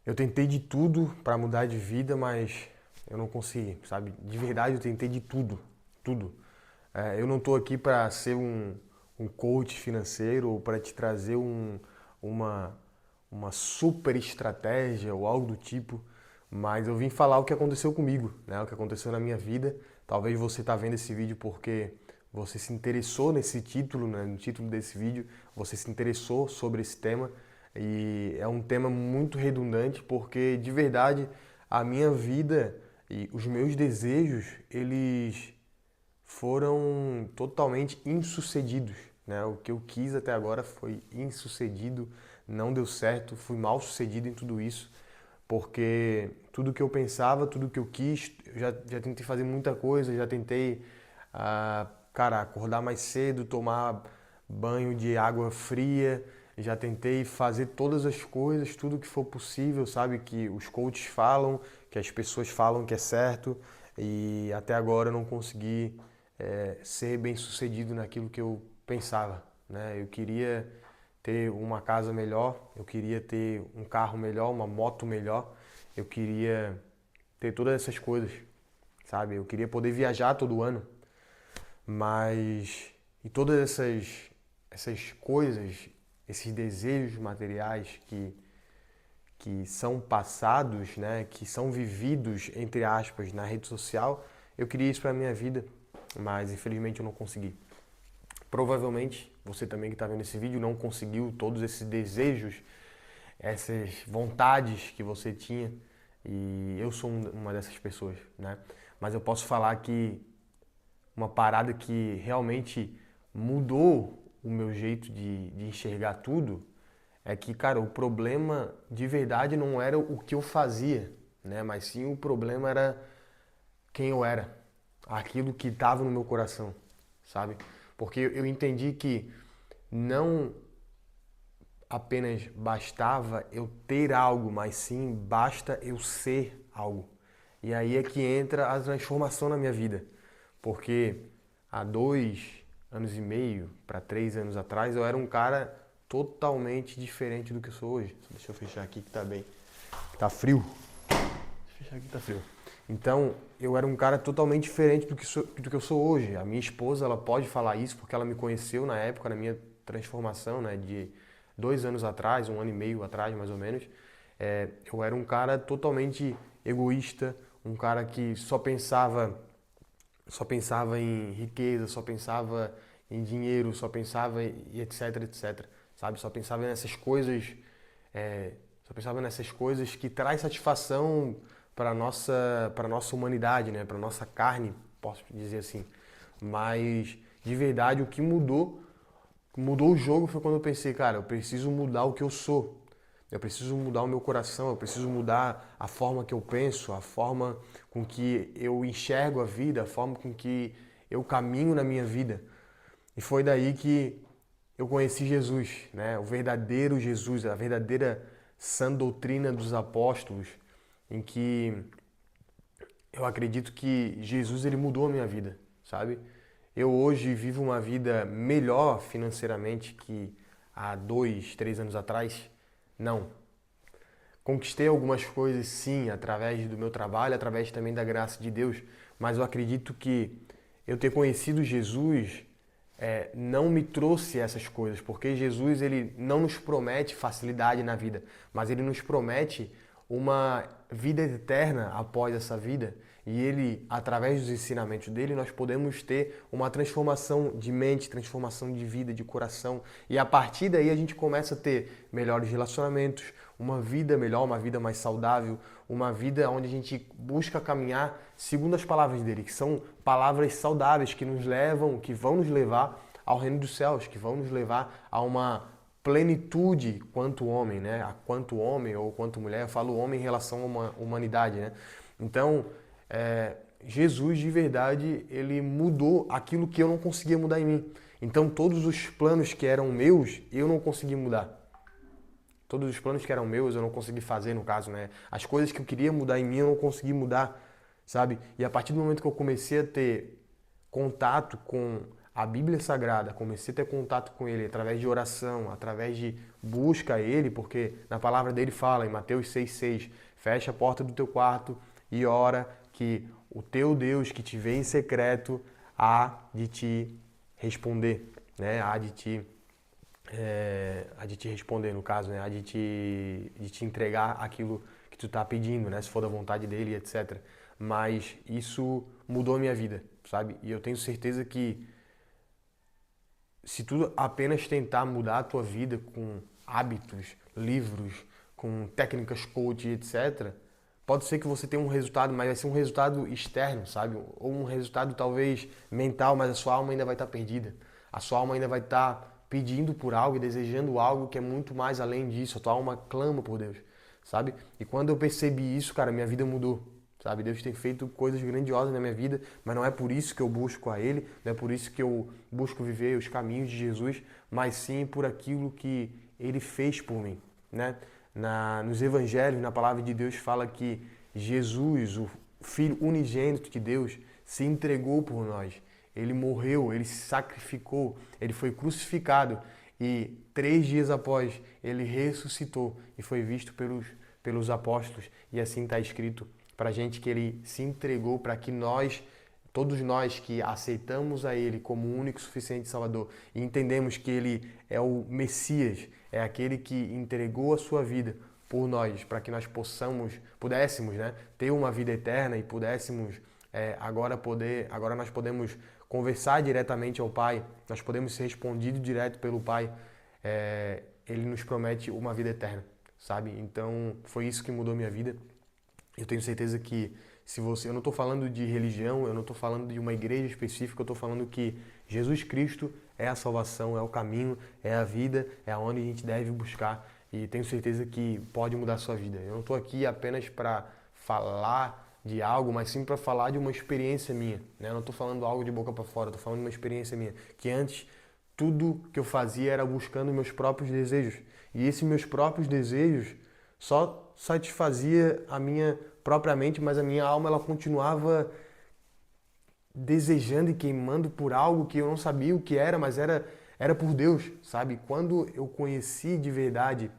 Eu tentei de tudo para mudar de vida, mas eu não consegui, sabe? De verdade, eu tentei de tudo, tudo. Eu não estou aqui para ser um coach financeiro ou para te trazer uma, uma super estratégia ou algo do tipo, mas eu vim falar o que aconteceu comigo, né? O que aconteceu na minha vida. Talvez você está vendo esse vídeo porque você se interessou nesse título, né? No título desse vídeo, você se interessou sobre esse tema e é um tema muito redundante porque de verdade a minha vida e os meus desejos, eles foram totalmente insucedidos, né? O que eu quis até agora foi insucedido, não deu certo, fui mal sucedido em tudo isso, porque tudo que eu pensava, tudo que eu quis, eu já tentei fazer muita coisa, já tentei, cara, acordar mais cedo, tomar banho de água fria, já tentei fazer todas as coisas, tudo que for possível, sabe? Que os coaches falam, que as pessoas falam que é certo, e até agora eu não consegui ser bem sucedido naquilo que eu pensava, né? Eu queria ter uma casa melhor, eu queria ter um carro melhor, uma moto melhor, eu queria ter todas essas coisas, sabe? Eu queria poder viajar todo ano, mas e todas essas coisas, esses desejos materiais que são passados, né, que são vividos entre aspas na rede social, eu queria isso para minha vida, mas infelizmente eu não consegui. Provavelmente você também que está vendo esse vídeo não conseguiu todos esses desejos, essas vontades que você tinha e eu sou uma dessas pessoas, né? Mas eu posso falar que uma parada que realmente mudou o meu jeito de enxergar tudo é que, cara, o problema de verdade não era o que eu fazia, né? Mas sim o problema era quem eu era, aquilo que estava no meu coração, sabe? Porque eu entendi que não apenas bastava eu ter algo, mas sim basta eu ser algo. E aí é que entra a transformação na minha vida. Porque há 2 anos e meio para 3 anos atrás eu era um cara totalmente diferente do que eu sou hoje. Deixa eu fechar aqui que tá bem. Tá frio. Deixa eu fechar aqui que tá frio. Então, eu era um cara totalmente diferente do que eu sou hoje. A minha esposa, ela pode falar isso porque ela me conheceu na época, na minha transformação, né, de 2 anos atrás, 1 ano e meio atrás, mais ou menos. Eu era um cara totalmente egoísta, um cara que só pensava em riqueza, só pensava em dinheiro, só pensava em etc, etc, sabe? Só pensava nessas coisas que traz satisfação para nossa humanidade, né? Para nossa carne, posso dizer assim. Mas de verdade o que mudou o jogo foi quando eu pensei, cara, eu preciso mudar o que eu sou. Eu preciso mudar o meu coração, eu preciso mudar a forma que eu penso, a forma com que eu enxergo a vida, a forma com que eu caminho na minha vida. E foi daí que eu conheci Jesus, né? O verdadeiro Jesus, a verdadeira sã doutrina dos apóstolos, em que eu acredito que Jesus ele mudou a minha vida, sabe? Eu hoje vivo uma vida melhor financeiramente que há 2, 3 anos atrás? Não. Conquistei algumas coisas sim, através do meu trabalho, através também da graça de Deus, mas eu acredito que eu ter conhecido Jesus não me trouxe essas coisas, porque Jesus ele não nos promete facilidade na vida, mas ele nos promete uma vida eterna após essa vida. E ele, através dos ensinamentos dele, nós podemos ter uma transformação de mente, transformação de vida, de coração. E a partir daí a gente começa a ter melhores relacionamentos, uma vida melhor, uma vida mais saudável, uma vida onde a gente busca caminhar segundo as palavras dele, que são palavras saudáveis que nos levam, que vão nos levar ao reino dos céus, que vão nos levar a uma plenitude quanto homem, né? A quanto homem ou quanto mulher, eu falo homem em relação a uma humanidade, né? Então, Jesus de verdade, ele mudou aquilo que eu não conseguia mudar em mim. Então, todos os planos que eram meus, eu não consegui mudar. Todos os planos que eram meus, eu não consegui fazer, no caso, né? As coisas que eu queria mudar em mim, eu não consegui mudar, sabe? E a partir do momento que eu comecei a ter contato com a Bíblia Sagrada, comecei a ter contato com Ele através de oração, através de busca a Ele, porque na palavra dele fala em Mateus 6,6, fecha a porta do teu quarto e ora que o teu Deus que te vê em secreto há de te responder, né? Há de te responder, no caso, né? Há de te entregar aquilo que tu tá pedindo, né? Se for da vontade dele, etc. Mas isso mudou a minha vida, sabe? E eu tenho certeza que se tu apenas tentar mudar a tua vida com hábitos, livros, com técnicas coach, etc., pode ser que você tenha um resultado, mas vai ser um resultado externo, sabe? Ou um resultado talvez mental, mas a sua alma ainda vai estar perdida. A sua alma ainda vai estar pedindo por algo e desejando algo que é muito mais além disso. A tua alma clama por Deus, sabe? E quando eu percebi isso, cara, minha vida mudou. Sabe, Deus tem feito coisas grandiosas na minha vida, mas não é por isso que eu busco a Ele, não é por isso que eu busco viver os caminhos de Jesus, mas sim por aquilo que Ele fez por mim, né? Nos Evangelhos, na palavra de Deus, fala que Jesus, o Filho unigênito de Deus, se entregou por nós. Ele morreu, Ele se sacrificou, Ele foi crucificado e 3 dias após Ele ressuscitou e foi visto pelos apóstolos. E assim está escrito para a gente que Ele se entregou para que nós, todos nós que aceitamos a Ele como o único e suficiente Salvador e entendemos que Ele é o Messias, é aquele que entregou a sua vida por nós, para que nós pudéssemos, né, ter uma vida eterna e pudéssemos agora nós podemos conversar diretamente ao Pai, nós podemos ser respondidos direto pelo Pai. Ele nos promete uma vida eterna, sabe? Então foi isso que mudou minha vida. Eu tenho certeza que eu não estou falando de religião, eu não estou falando de uma igreja específica, eu estou falando que Jesus Cristo é a salvação, é o caminho, é a vida, é aonde a gente deve buscar e tenho certeza que pode mudar a sua vida. Eu não estou aqui apenas para falar de algo, mas sim para falar de uma experiência minha, né? Eu não estou falando algo de boca para fora, estou falando de uma experiência minha, que antes tudo que eu fazia era buscando meus próprios desejos e esses meus próprios desejos só satisfazia a minha própria mente, mas a minha alma ela continuava desejando e queimando por algo que eu não sabia o que era, mas era por Deus, sabe? Quando eu conheci de verdade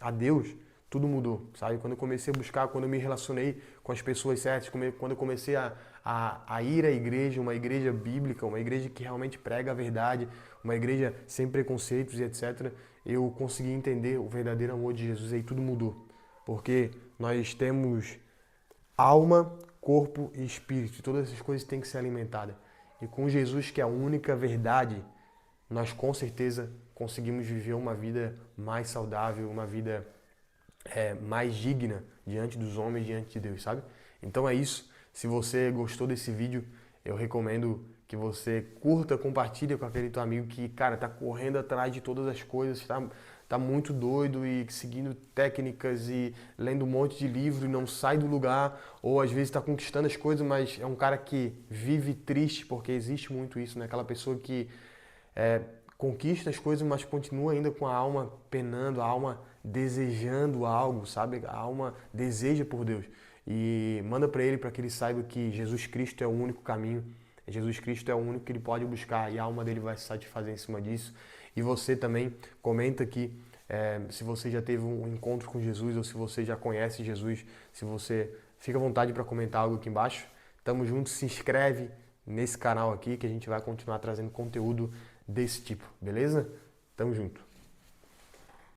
a Deus, tudo mudou, sabe? Quando eu comecei a buscar, quando eu me relacionei com as pessoas certas, quando eu comecei a ir à igreja, uma igreja bíblica, uma igreja que realmente prega a verdade, uma igreja sem preconceitos e etc., eu consegui entender o verdadeiro amor de Jesus e aí tudo mudou. Porque nós temos alma, corpo e espírito, e todas essas coisas têm que ser alimentadas. E com Jesus, que é a única verdade, nós com certeza conseguimos viver uma vida mais saudável, uma vida mais digna diante dos homens, diante de Deus, sabe? Então é isso. Se você gostou desse vídeo, eu recomendo que você curta, compartilhe com aquele teu amigo que, cara, tá correndo atrás de todas as coisas, tá muito doido e seguindo técnicas e lendo um monte de livro e não sai do lugar, ou às vezes está conquistando as coisas, mas é um cara que vive triste, porque existe muito isso, né? Aquela pessoa que conquista as coisas, mas continua ainda com a alma penando, a alma desejando algo, sabe? A alma deseja por Deus. E manda para ele, para que ele saiba que Jesus Cristo é o único caminho, Jesus Cristo é o único que ele pode buscar e a alma dele vai se satisfazer em cima disso. E você também comenta aqui se você já teve um encontro com Jesus ou se você já conhece Jesus, se você fica à vontade para comentar algo aqui embaixo. Tamo junto, se inscreve nesse canal aqui que a gente vai continuar trazendo conteúdo desse tipo, beleza? Tamo junto.